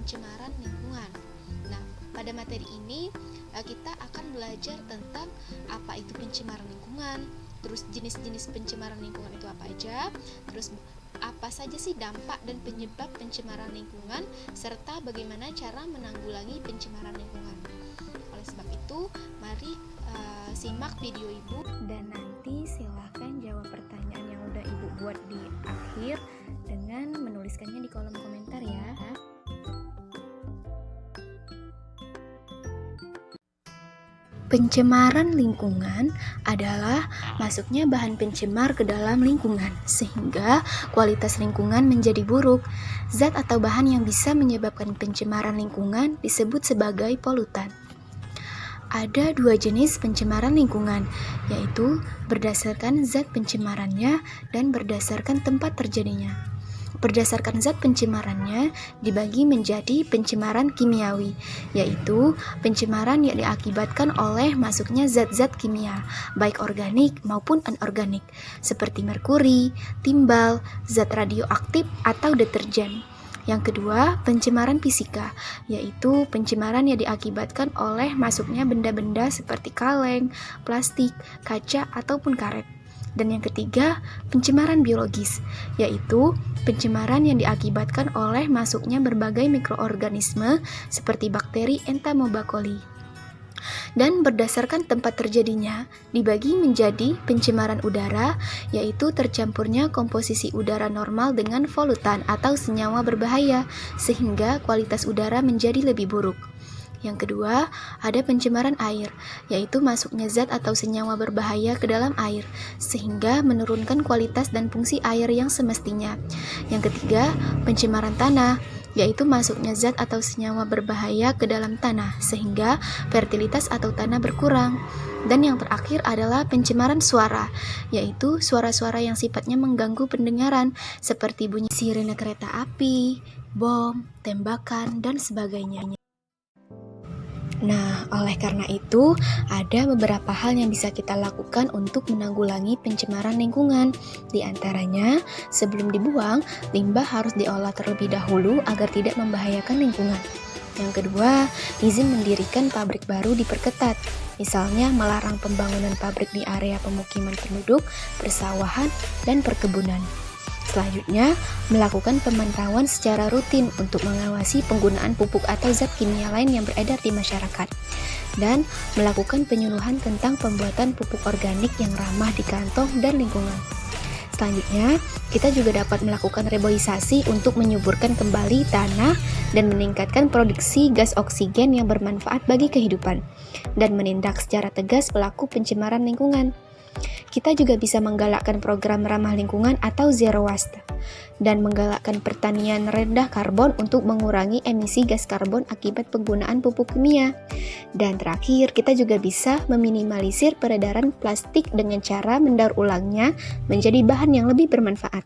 pencemaran lingkungan. Nah, pada materi ini kita akan belajar tentang apa itu pencemaran lingkungan, terus jenis-jenis pencemaran lingkungan itu apa aja, terus apa saja sih dampak dan penyebab pencemaran lingkungan, serta bagaimana cara menanggulangi pencemaran lingkungan. Oleh sebab itu, mari simak video Ibu dan nanti silahkan jawab pertanyaan yang udah Ibu buat di akhir dengan menuliskannya di kolom komentar ya. Pencemaran lingkungan adalah masuknya bahan pencemar ke dalam lingkungan sehingga kualitas lingkungan menjadi buruk. Zat atau bahan yang bisa menyebabkan pencemaran lingkungan disebut sebagai polutan. Ada dua jenis pencemaran lingkungan, yaitu berdasarkan zat pencemarannya dan berdasarkan tempat terjadinya. Berdasarkan zat pencemarannya dibagi menjadi pencemaran kimiawi, yaitu pencemaran yang diakibatkan oleh masuknya zat-zat kimia, baik organik maupun anorganik, seperti merkuri, timbal, zat radioaktif, atau deterjen. Yang kedua, pencemaran fisika, yaitu pencemaran yang diakibatkan oleh masuknya benda-benda seperti kaleng, plastik, kaca, ataupun karet. Dan yang ketiga, pencemaran biologis, yaitu pencemaran yang diakibatkan oleh masuknya berbagai mikroorganisme seperti bakteri Entomobacilli. Dan berdasarkan tempat terjadinya, dibagi menjadi pencemaran udara, yaitu tercampurnya komposisi udara normal dengan polutan atau senyawa berbahaya, sehingga kualitas udara menjadi lebih buruk. Yang kedua, ada pencemaran air, yaitu masuknya zat atau senyawa berbahaya ke dalam air, sehingga menurunkan kualitas dan fungsi air yang semestinya. Yang ketiga, pencemaran tanah, yaitu masuknya zat atau senyawa berbahaya ke dalam tanah, sehingga fertilitas atau tanah berkurang. Dan yang terakhir adalah pencemaran suara, yaitu suara-suara yang sifatnya mengganggu pendengaran, seperti bunyi sirene kereta api, bom, tembakan, dan sebagainya. Nah, oleh karena itu, ada beberapa hal yang bisa kita lakukan untuk menanggulangi pencemaran lingkungan. Di antaranya, sebelum dibuang, limbah harus diolah terlebih dahulu agar tidak membahayakan lingkungan. Yang kedua, izin mendirikan pabrik baru diperketat. Misalnya, melarang pembangunan pabrik di area pemukiman penduduk, persawahan, dan perkebunan. Selanjutnya, melakukan pemantauan secara rutin untuk mengawasi penggunaan pupuk atau zat kimia lain yang beredar di masyarakat. Dan melakukan penyuluhan tentang pembuatan pupuk organik yang ramah di kantong dan lingkungan. Selanjutnya, kita juga dapat melakukan reboisasi untuk menyuburkan kembali tanah dan meningkatkan produksi gas oksigen yang bermanfaat bagi kehidupan, dan menindak secara tegas pelaku pencemaran lingkungan. Kita juga bisa menggalakkan program ramah lingkungan atau zero waste, dan menggalakkan pertanian rendah karbon untuk mengurangi emisi gas karbon akibat penggunaan pupuk kimia. Dan terakhir, kita juga bisa meminimalisir peredaran plastik dengan cara mendaur ulangnya menjadi bahan yang lebih bermanfaat.